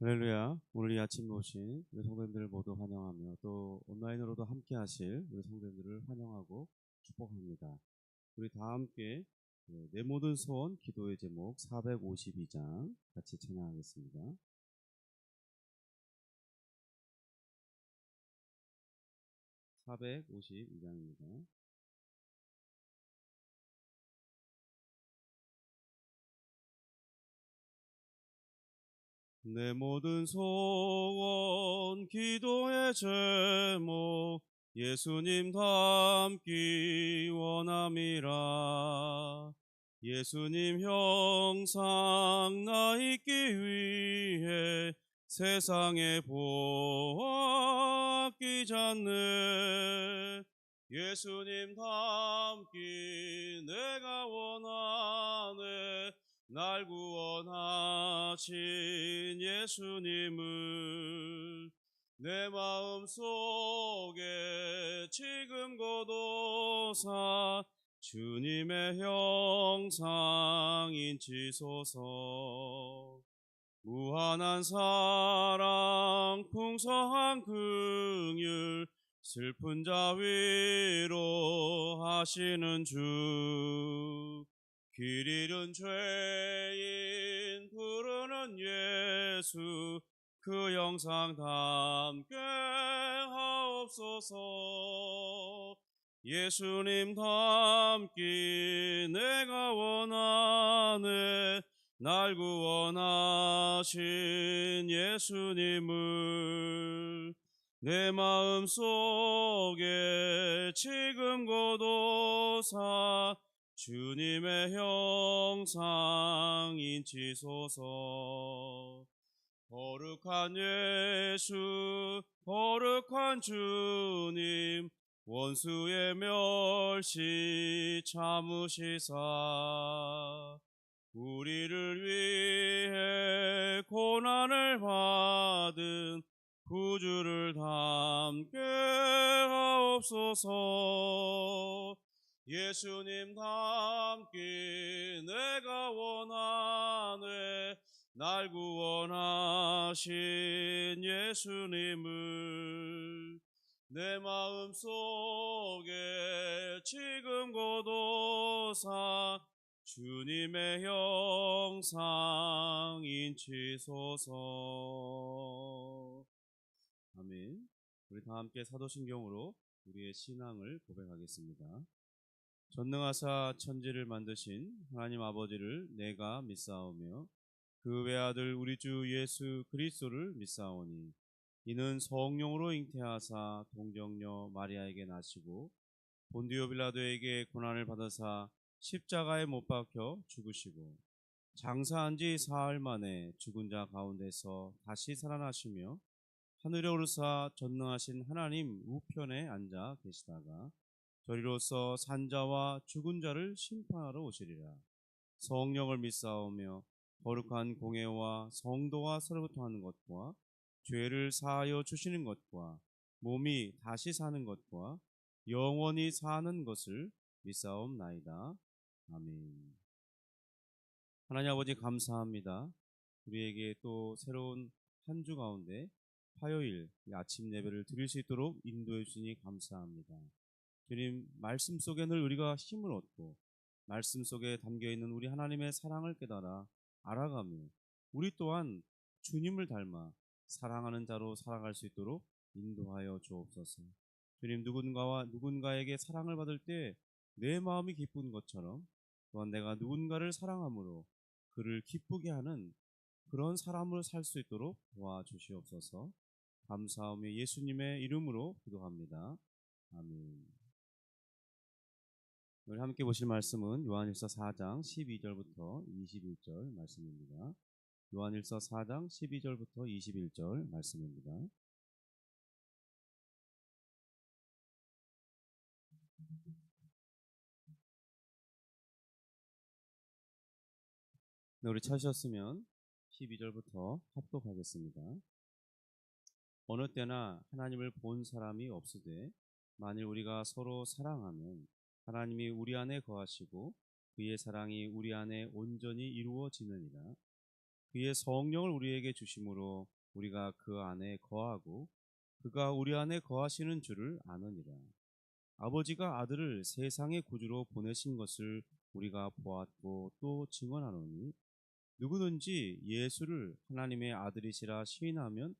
할렐루야. 오늘 이 아침 오신 우리 성도님들을 모두 환영하며 또 온라인으로도 함께 하실 우리 성도님들을 환영하고 축복합니다. 우리 다 함께 내 모든 소원 기도의 제목 452장 같이 찬양하겠습니다. 452장입니다. 내 모든 소원 기도의 제목 예수님 닮기 원함이라. 예수님 형상 나 있기 위해 세상에 보았기 않네. 예수님 닮기 내가 원하네. 날 구원하신 예수님을 내 마음속에 지금 고도사 주님의 형상 인치소서. 무한한 사랑 풍성한 긍휼 슬픈 자 위로하시는 주. 길 잃은 죄인 부르는 예수 그 형상 담게 하옵소서. 예수님 닮기 내가 원하네. 날 구원하신 예수님을 내 마음속에 지금 고도사 주님의 형상 인치소서. 거룩한 예수 거룩한 주님 원수의 멸시 참으시사 우리를 위해 고난을 받은 구주를 담게 하옵소서. 예수님 닮기 내가 원하네. 날 구원하신 예수님을 내 마음속에 지금 고도사 주님의 형상 인치소서. 아멘. 우리 다 함께 사도신경으로 우리의 신앙을 고백하겠습니다. 전능하사 천지를 만드신 하나님 아버지를 내가 믿사오며 그 외아들 우리 주 예수 그리스도를 믿사오니 이는 성령으로 잉태하사 동정녀 마리아에게 나시고 본디오 빌라도에게 고난을 받으사 십자가에 못 박혀 죽으시고 장사한 지 사흘 만에 죽은 자 가운데서 다시 살아나시며 하늘에 오르사 전능하신 하나님 우편에 앉아 계시다가 저리로서 산자와 죽은 자를 심판하러 오시리라. 성령을 믿사오며 거룩한 공회와 성도가 서로부터 하는 것과 죄를 사하여 주시는 것과 몸이 다시 사는 것과 영원히 사는 것을 믿사옵나이다. 아멘. 하나님 아버지 감사합니다. 우리에게 또 새로운 한 주 가운데 화요일 아침 예배를 드릴 수 있도록 인도해 주시니 감사합니다. 주님, 말씀 속에 늘 우리가 힘을 얻고 말씀 속에 담겨있는 우리 하나님의 사랑을 깨달아 알아가며 우리 또한 주님을 닮아 사랑하는 자로 살아갈 수 있도록 인도하여 주옵소서. 주님, 누군가에게 사랑을 받을 때 내 마음이 기쁜 것처럼 또한 내가 누군가를 사랑함으로 그를 기쁘게 하는 그런 사람으로 살 수 있도록 도와주시옵소서. 감사하며 예수님의 이름으로 기도합니다. 아멘. 오늘 함께 보실 말씀은 요한일서 4장 12절부터 21절 말씀입니다. 요한일서 4장 12절부터 21절 말씀입니다. 네, 우리 찾으셨으면 12절부터 합독하겠습니다. 어느 때나 하나님을 본 사람이 없으되 만일 우리가 서로 사랑하면 하나님이 우리 안에 거하시고 그의 사랑이 우리 안에 온전히 이루어지느니라. 그의 성령을 우리에게 주심으로 우리가 그 안에 거하고 그가 우리 안에 거하시는 줄을 아느니라. 아버지가 아들을 세상의 구주로 보내신 것을 우리가 보았고 또 증언하노니 누구든지 예수를 하나님의 아들이시라 시인하면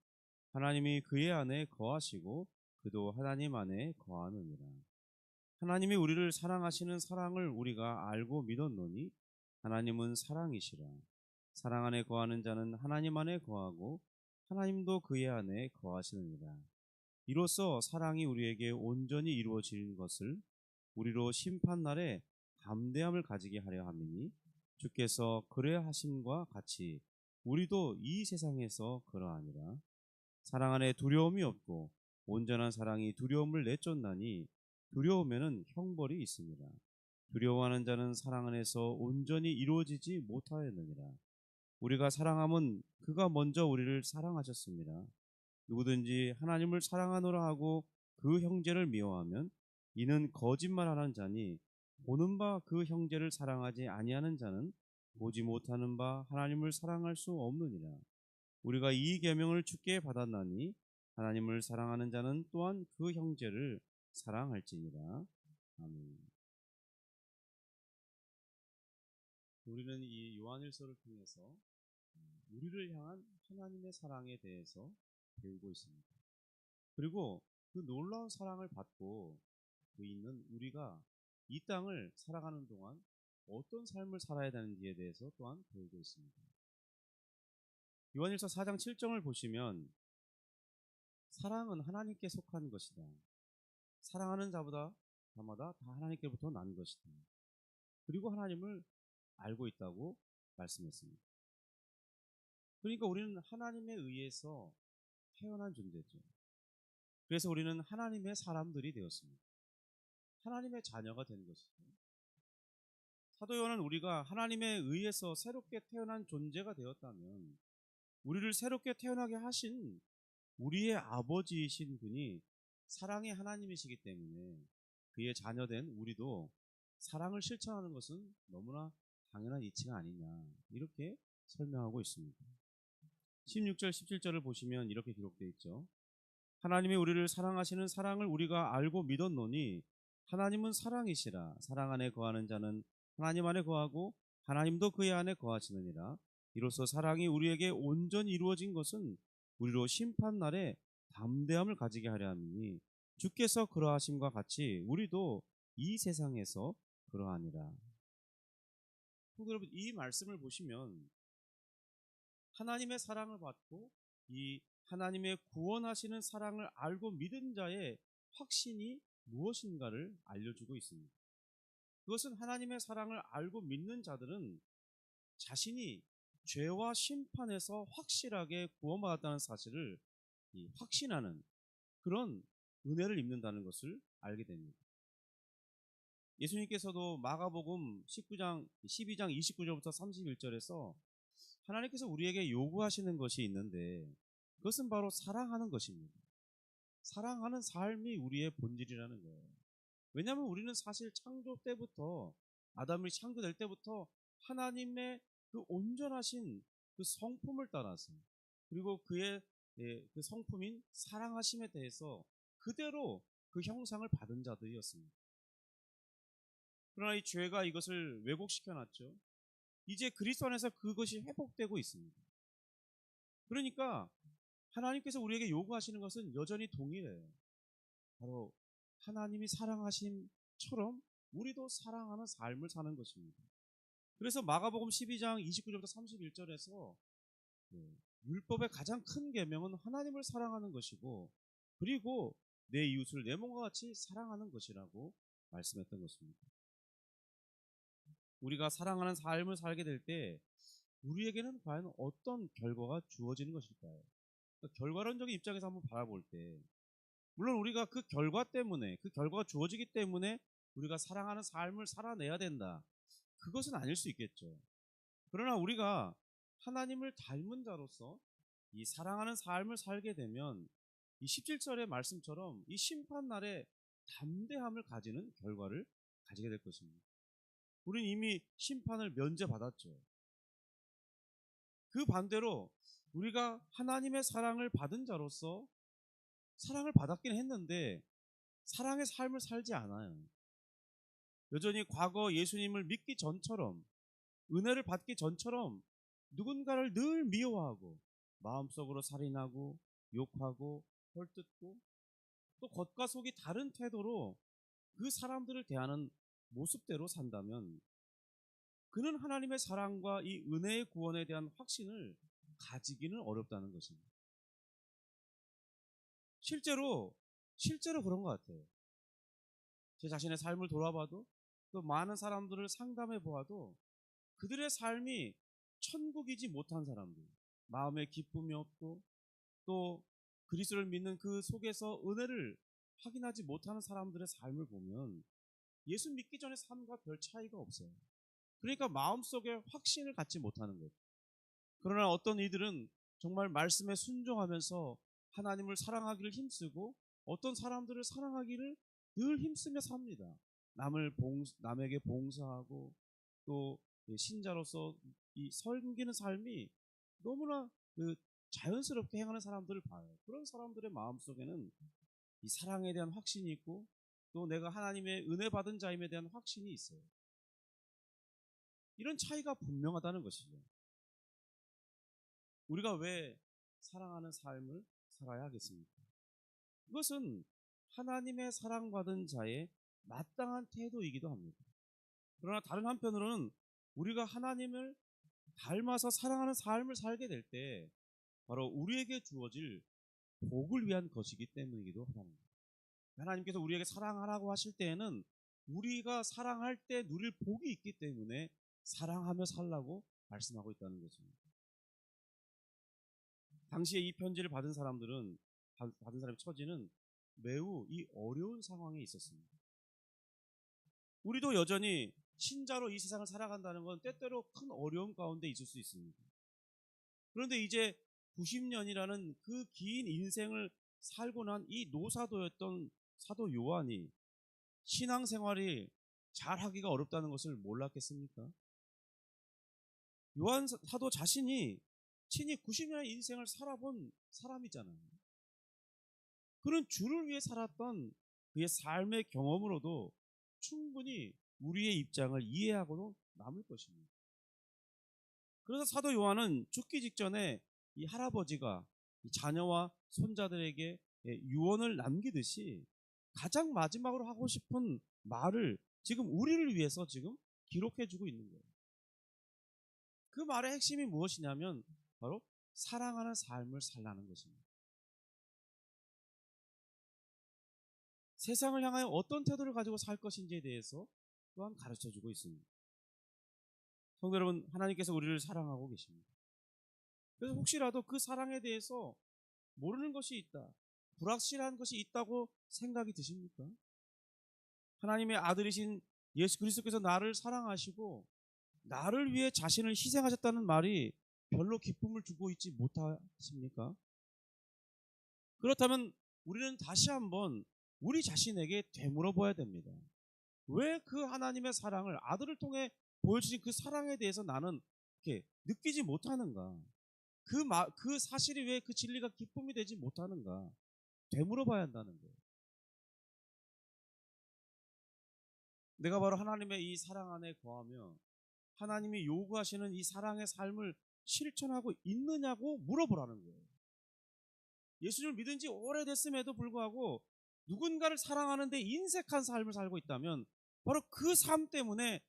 하나님이 그의 안에 거하시고 그도 하나님 안에 거하느니라. 하나님이 우리를 사랑하시는 사랑을 우리가 알고 믿었노니 하나님은 사랑이시라. 사랑 안에 거하는 자는 하나님 안에 거하고 하나님도 그의 안에 거하시느니라. 이로써 사랑이 우리에게 온전히 이루어지는 것을 우리로 심판날에 담대함을 가지게 하려 함이니 주께서 그래야 하심과 같이 우리도 이 세상에서 그러하니라. 사랑 안에 두려움이 없고 온전한 사랑이 두려움을 내쫓나니 두려움에는 형벌이 있습니다. 두려워하는 자는 사랑 안에서 온전히 이루어지지 못하였느니라. 우리가 사랑함은 그가 먼저 우리를 사랑하셨습니다. 누구든지 하나님을 사랑하노라 하고 그 형제를 미워하면 이는 거짓말하는 자니 보는 바 그 형제를 사랑하지 아니하는 자는 보지 못하는 바 하나님을 사랑할 수 없느니라. 우리가 이 계명을 주께 받았나니 하나님을 사랑하는 자는 또한 그 형제를 사랑할지니라. 아멘. 우리는 이 요한일서를 통해서 우리를 향한 하나님의 사랑에 대해서 배우고 있습니다. 그리고 그 놀라운 사랑을 받고 그 있는 우리가 이 땅을 살아가는 동안 어떤 삶을 살아야 되는지에 대해서 또한 배우고 있습니다. 요한일서 4장 7절을 보시면 사랑은 하나님께 속한 것이다. 사랑하는 자보다 자마다 다 하나님께로부터 난 것이다. 그리고 하나님을 알고 있다고 말씀했습니다. 그러니까 우리는 하나님에 의해서 태어난 존재죠. 그래서 우리는 하나님의 사람들이 되었습니다. 하나님의 자녀가 된 것이죠. 사도 요한은 우리가 하나님에 의해서 새롭게 태어난 존재가 되었다면 우리를 새롭게 태어나게 하신 우리의 아버지이신 분이 사랑의 하나님이시기 때문에 그의 자녀된 우리도 사랑을 실천하는 것은 너무나 당연한 이치가 아니냐, 이렇게 설명하고 있습니다. 16절 17절을 보시면 이렇게 기록되어 있죠. 하나님이 우리를 사랑하시는 사랑을 우리가 알고 믿었노니 하나님은 사랑이시라. 사랑 안에 거하는 자는 하나님 안에 거하고 하나님도 그의 안에 거하시느니라. 이로써 사랑이 우리에게 온전히 이루어진 것은 우리로 심판날에 담대함을 가지게 하려 함이니 주께서 그러하심과 같이 우리도 이 세상에서 그러하니라. 여러분, 이 말씀을 보시면 하나님의 사랑을 받고 이 하나님의 구원하시는 사랑을 알고 믿은 자의 확신이 무엇인가를 알려주고 있습니다. 그것은 하나님의 사랑을 알고 믿는 자들은 자신이 죄와 심판에서 확실하게 구원받았다는 사실을 확신하는 그런 은혜를 입는다는 것을 알게 됩니다. 예수님께서도 마가복음 12장 29절부터 31절에서 하나님께서 우리에게 요구하시는 것이 있는데 그것은 바로 사랑하는 것입니다. 사랑하는 삶이 우리의 본질이라는 거예요. 왜냐하면 우리는 사실 창조 때부터 아담이 창조될 때부터 하나님의 그 온전하신 그 성품을 따라서 그리고 그의 그 성품인 사랑하심에 대해서 그대로 그 형상을 받은 자들이었습니다. 그러나 이 죄가 이것을 왜곡시켜 놨죠. 이제 그리스도 안에서 그것이 회복되고 있습니다. 그러니까 하나님께서 우리에게 요구하시는 것은 여전히 동일해요. 바로 하나님이 사랑하심처럼 우리도 사랑하는 삶을 사는 것입니다. 그래서 마가복음 12장 29절부터 31절에서 율법의 가장 큰 계명은 하나님을 사랑하는 것이고 그리고 내 이웃을 내 몸과 같이 사랑하는 것이라고 말씀했던 것입니다. 우리가 사랑하는 삶을 살게 될 때 우리에게는 과연 어떤 결과가 주어지는 것일까요? 그러니까 결과론적인 입장에서 한번 바라볼 때 물론 우리가 그 결과 때문에 그 결과가 주어지기 때문에 우리가 사랑하는 삶을 살아내야 된다. 그것은 아닐 수 있겠죠. 그러나 우리가 하나님을 닮은 자로서 이 사랑하는 삶을 살게 되면 이 17절의 말씀처럼 이 심판날에 담대함을 가지는 결과를 가지게 될 것입니다. 우리는 이미 심판을 면제받았죠. 그 반대로 우리가 하나님의 사랑을 받은 자로서 사랑을 받았긴 했는데 사랑의 삶을 살지 않아요. 여전히 과거 예수님을 믿기 전처럼, 은혜를 받기 전처럼 누군가를 늘 미워하고 마음속으로 살인하고 욕하고 헐뜯고 또 겉과 속이 다른 태도로 그 사람들을 대하는 모습대로 산다면 그는 하나님의 사랑과 이 은혜의 구원에 대한 확신을 가지기는 어렵다는 것입니다. 실제로 그런 것 같아요. 제 자신의 삶을 돌아봐도 또 많은 사람들을 상담해 보아도 그들의 삶이 천국이지 못한 사람들, 마음에 기쁨이 없고 또 그리스도를 믿는 그 속에서 은혜를 확인하지 못하는 사람들의 삶을 보면 예수 믿기 전의 삶과 별 차이가 없어요. 그러니까 마음속에 확신을 갖지 못하는 거죠. 그러나 어떤 이들은 정말 말씀에 순종하면서 하나님을 사랑하기를 힘쓰고 어떤 사람들을 사랑하기를 늘 힘쓰며 삽니다. 남에게 봉사하고 또 신자로서 이 섬기는 삶이 너무나 자연스럽게 행하는 사람들을 봐요. 그런 사람들의 마음속에는 이 사랑에 대한 확신이 있고 또 내가 하나님의 은혜 받은 자임에 대한 확신이 있어요. 이런 차이가 분명하다는 것이죠. 우리가 왜 사랑하는 삶을 살아야 하겠습니까? 이것은 하나님의 사랑받은 자의 마땅한 태도이기도 합니다. 그러나 다른 한편으로는 우리가 하나님을 닮아서 사랑하는 삶을 살게 될 때 바로 우리에게 주어질 복을 위한 것이기 때문이기도 합니다. 하나님께서 우리에게 사랑하라고 하실 때에는 우리가 사랑할 때 누릴 복이 있기 때문에 사랑하며 살라고 말씀하고 있다는 것입니다. 당시에 이 편지를 받은 사람의 처지는 매우 이 어려운 상황에 있었습니다. 우리도 여전히 신자로 이 세상을 살아간다는 건 때때로 큰 어려움 가운데 있을 수 있습니다. 그런데 이제 90년이라는 그 긴 인생을 살고 난 이 노사도였던 사도 요한이 신앙생활이 잘하기가 어렵다는 것을 몰랐겠습니까? 요한 사도 자신이 친히 90년의 인생을 살아본 사람이잖아요. 그는 주를 위해 살았던 그의 삶의 경험으로도 충분히 우리의 입장을 이해하고도 남을 것입니다. 그래서 사도 요한은 죽기 직전에 이 할아버지가 이 자녀와 손자들에게 유언을 남기듯이 가장 마지막으로 하고 싶은 말을 지금 우리를 위해서 지금 기록해주고 있는 거예요. 그 말의 핵심이 무엇이냐면 바로 사랑하는 삶을 살라는 것입니다. 세상을 향하여 어떤 태도를 가지고 살 것인지에 대해서 또한 가르쳐주고 있습니다. 성도 여러분, 하나님께서 우리를 사랑하고 계십니다. 그래서 혹시라도 그 사랑에 대해서 모르는 것이 있다, 불확실한 것이 있다고 생각이 드십니까? 하나님의 아들이신 예수 그리스도께서 나를 사랑하시고 나를 위해 자신을 희생하셨다는 말이 별로 기쁨을 주고 있지 못하십니까? 그렇다면 우리는 다시 한번 우리 자신에게 되물어봐야 됩니다. 왜 그 하나님의 사랑을 아들을 통해 보여주신 그 사랑에 대해서 나는 이렇게 느끼지 못하는가? 그 사실이 왜 그 진리가 기쁨이 되지 못하는가? 되물어봐야 한다는 거예요. 내가 바로 하나님의 이 사랑 안에 거하며 하나님이 요구하시는 이 사랑의 삶을 실천하고 있느냐고 물어보라는 거예요. 예수님을 믿은 지 오래됐음에도 불구하고 누군가를 사랑하는데 인색한 삶을 살고 있다면 바로 그 삶 때문에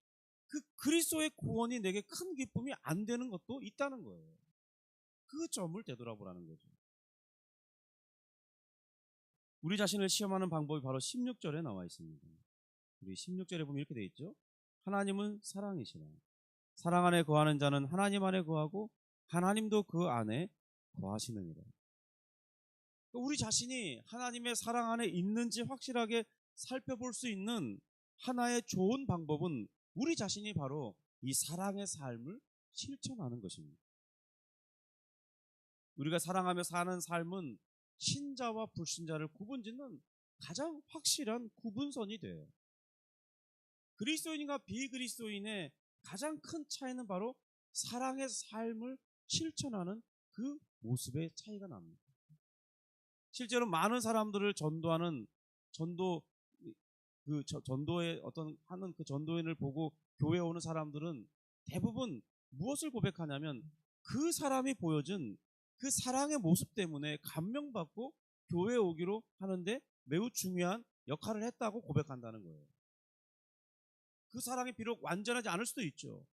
그 그리스도의 구원이 내게 큰 기쁨이 안 되는 것도 있다는 거예요. 그 점을 되돌아보라는 거죠. 우리 자신을 시험하는 방법이 바로 16절에 나와 있습니다. 우리 16절에 보면 이렇게 되어 있죠. 하나님은 사랑이시라. 사랑 안에 거하는 자는 하나님 안에 거하고 하나님도 그 안에 거하시느니라. 우리 자신이 하나님의 사랑 안에 있는지 확실하게 살펴볼 수 있는 하나의 좋은 방법은 우리 자신이 바로 이 사랑의 삶을 실천하는 것입니다. 우리가 사랑하며 사는 삶은 신자와 불신자를 구분짓는 가장 확실한 구분선이 돼요. 그리스도인과 비그리스도인의 가장 큰 차이는 바로 사랑의 삶을 실천하는 그 모습의 차이가 납니다. 실제로 많은 사람들을 전도하는 전도의 어떤 하는 그 전도인을 보고 교회에 오는 사람들은 대부분 무엇을 고백하냐면 그 사람이 보여준 그 사랑의 모습 때문에 감명받고 교회에 오기로 하는데 매우 중요한 역할을 했다고 고백한다는 거예요. 그 사랑이 비록 완전하지 않을 수도 있죠.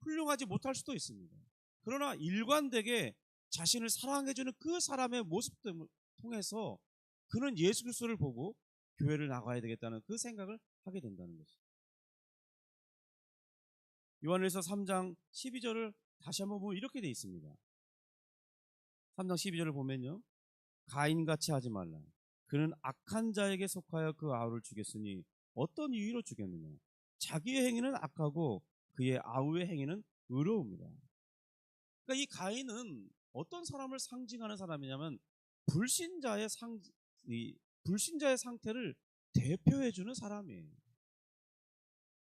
훌륭하지 못할 수도 있습니다. 그러나 일관되게 자신을 사랑해주는 그 사람의 모습 때문에 통해서 그는 예수 그리스도를 보고 교회를 나가야 되겠다는 그 생각을 하게 된다는 것이죠. 요한일서 3장 12절을 다시 한번 보면 이렇게 되어 있습니다. 3장 12절을 보면요. 가인같이 하지 말라. 그는 악한 자에게 속하여 그 아우를 죽였으니 어떤 이유로 죽였느냐. 자기의 행위는 악하고 그의 아우의 행위는 의로웁니다. 그러니까 이 가인은 어떤 사람을 상징하는 사람이냐면 불신자의 상태를 대표해주는 사람이에요.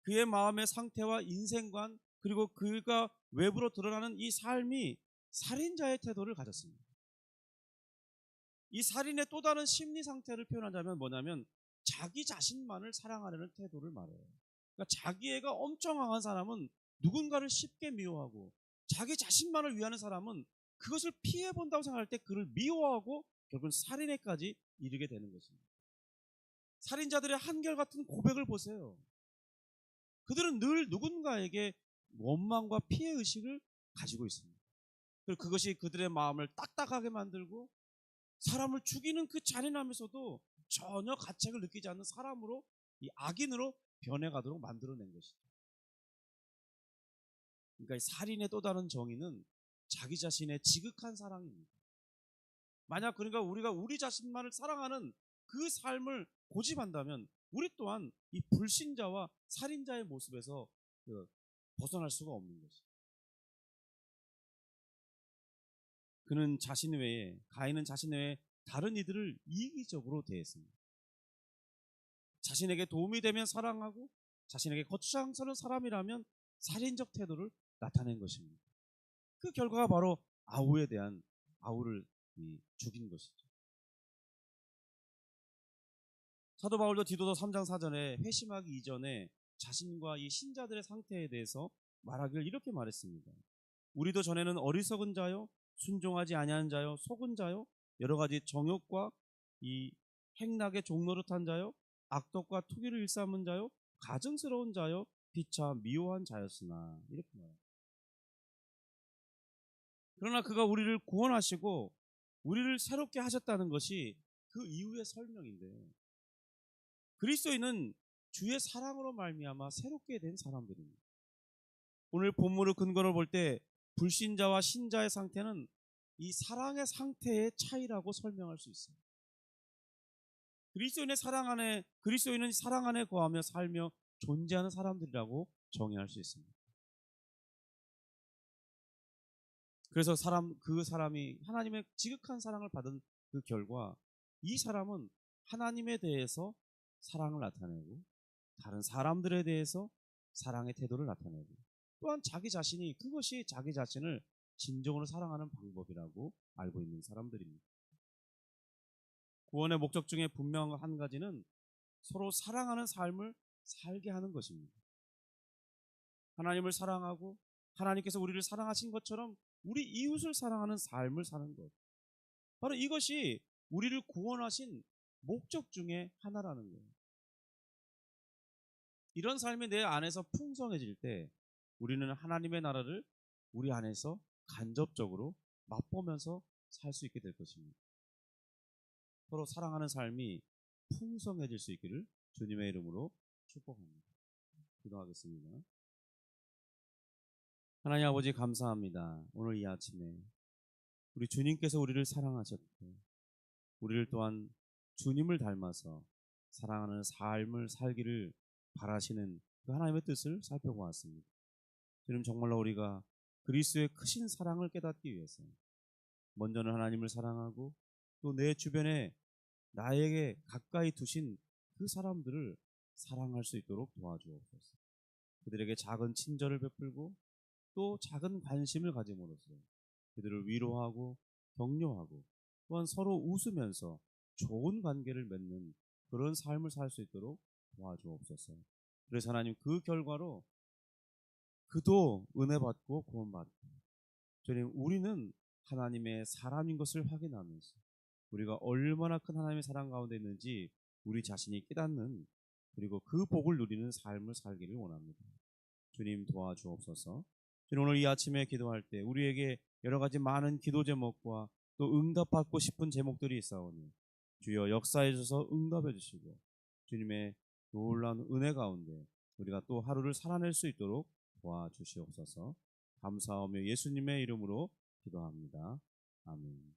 그의 마음의 상태와 인생관 그리고 그가 외부로 드러나는 이 삶이 살인자의 태도를 가졌습니다. 이 살인의 또 다른 심리 상태를 표현하자면 뭐냐면 자기 자신만을 사랑하려는 태도를 말해요. 그러니까 자기애가 엄청 강한 사람은 누군가를 쉽게 미워하고 자기 자신만을 위하는 사람은 그것을 피해본다고 생각할 때 그를 미워하고 결국은 살인에까지 이르게 되는 것입니다. 살인자들의 한결같은 고백을 보세요. 그들은 늘 누군가에게 원망과 피해의식을 가지고 있습니다. 그리고 그것이 그들의 마음을 딱딱하게 만들고 사람을 죽이는 그 잔인함에서도 전혀 가책을 느끼지 않는 사람으로 이 악인으로 변해가도록 만들어낸 것이죠. 그러니까 이 살인의 또 다른 정의는 자기 자신의 지극한 사랑입니다. 만약 그러니까 우리가 우리 자신만을 사랑하는 그 삶을 고집한다면 우리 또한 이 불신자와 살인자의 모습에서 벗어날 수가 없는 것이죠. 가인은 자신 외에 다른 이들을 이기적으로 대했습니다. 자신에게 도움이 되면 사랑하고 자신에게 거추장스러운 사람이라면 살인적 태도를 나타낸 것입니다. 그 결과가 바로 아우를 죽인 것이죠. 사도 바울도 디도서 3장 4절에 회심하기 이전에 자신과 이 신자들의 상태에 대해서 말하기를 이렇게 말했습니다. 우리도 전에는 어리석은 자요, 순종하지 아니하는 자요, 속은 자요, 여러 가지 정욕과 이 행락의 종노릇한 자요, 악독과 투기를 일삼은 자요, 가증스러운 자요, 피차 미워한 자였으나 이렇게 말합니다. 그러나 그가 우리를 구원하시고 우리를 새롭게 하셨다는 것이 그 이후의 설명인데 그리스도인은 주의 사랑으로 말미암아 새롭게 된 사람들입니다. 오늘 본문의 근거를 볼 때 불신자와 신자의 상태는 이 사랑의 상태의 차이라고 설명할 수 있습니다. 그리스도인은 사랑 안에 거하며 살며 존재하는 사람들이라고 정의할 수 있습니다. 그래서 그 사람이 하나님의 지극한 사랑을 받은 그 결과 이 사람은 하나님에 대해서 사랑을 나타내고 다른 사람들에 대해서 사랑의 태도를 나타내고 또한 그것이 자기 자신을 진정으로 사랑하는 방법이라고 알고 있는 사람들입니다. 구원의 목적 중에 분명한 한 가지는 서로 사랑하는 삶을 살게 하는 것입니다. 하나님을 사랑하고 하나님께서 우리를 사랑하신 것처럼 우리 이웃을 사랑하는 삶을 사는 것. 바로 이것이 우리를 구원하신 목적 중에 하나라는 거예요. 이런 삶이 내 안에서 풍성해질 때 우리는 하나님의 나라를 우리 안에서 간접적으로 맛보면서 살 수 있게 될 것입니다. 서로 사랑하는 삶이 풍성해질 수 있기를 주님의 이름으로 축복합니다. 기도하겠습니다. 하나님 아버지 감사합니다. 오늘 이 아침에 우리 주님께서 우리를 사랑하셨고 우리를 또한 주님을 닮아서 사랑하는 삶을 살기를 바라시는 그 하나님의 뜻을 살펴보았습니다. 주님 정말로 우리가 그리스도의 크신 사랑을 깨닫기 위해서 먼저는 하나님을 사랑하고 또 내 주변에 나에게 가까이 두신 그 사람들을 사랑할 수 있도록 도와주옵소서. 그들에게 작은 친절을 베풀고 또 작은 관심을 가짐으로써 그들을 위로하고 격려하고 또한 서로 웃으면서 좋은 관계를 맺는 그런 삶을 살 수 있도록 도와주옵소서. 그래서 하나님 그 결과로 그도 은혜 받고 구원 받고 주님 우리는 하나님의 사람인 것을 확인하면서 우리가 얼마나 큰 하나님의 사랑 가운데 있는지 우리 자신이 깨닫는 그리고 그 복을 누리는 삶을 살기를 원합니다. 주님 도와주옵소서. 주님 오늘 이 아침에 기도할 때 우리에게 여러 가지 많은 기도 제목과 또 응답받고 싶은 제목들이 있사오니 주여 역사해 주셔서 응답해 주시고 주님의 놀라운 은혜 가운데 우리가 또 하루를 살아낼 수 있도록 도와주시옵소서. 감사하며 예수님의 이름으로 기도합니다. 아멘.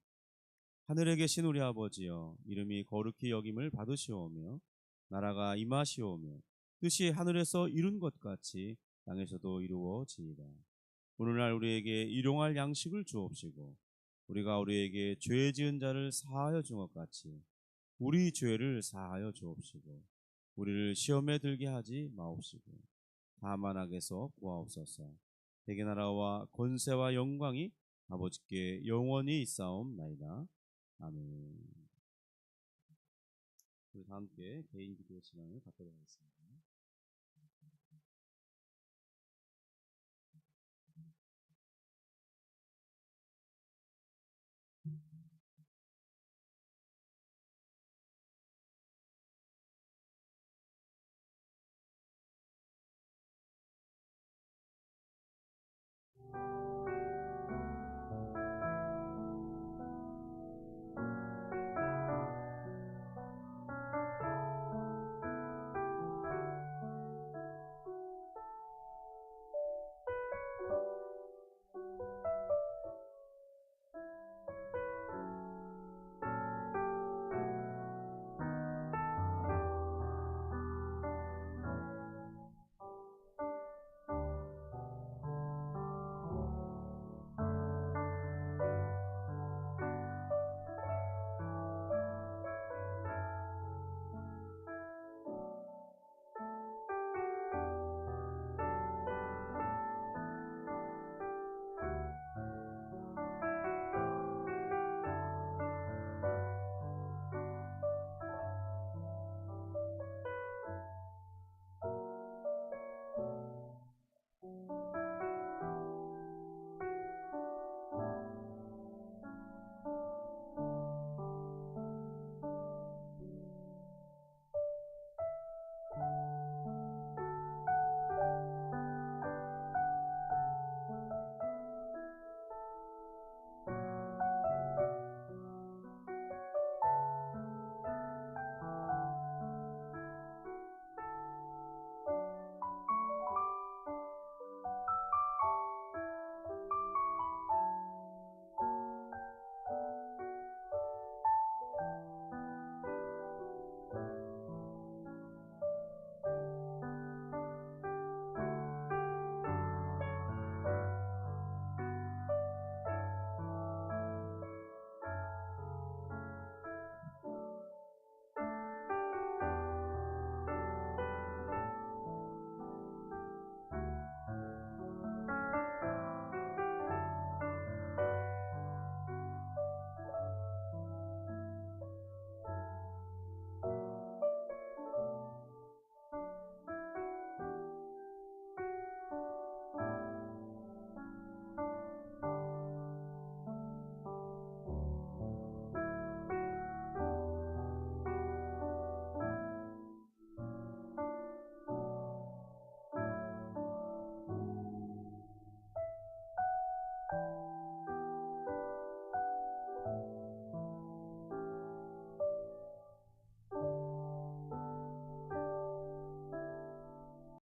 하늘에 계신 우리 아버지여, 이름이 거룩히 여김을 받으시오며 나라가 임하시오며 뜻이 하늘에서 이룬 것 같이 땅에서도 이루어지이다. 오늘날 우리에게 일용할 양식을 주옵시고 우리가 우리에게 죄 지은 자를 사하여 준 것 같이 우리 죄를 사하여 주옵시고 우리를 시험에 들게 하지 마옵시고 다만 악에서 구하옵소서. 대개 나라와 권세와 영광이 아버지께 영원히 있사옵나이다. 아멘. 우리 다 함께 개인 기도 시간을 갖도록 하겠습니다.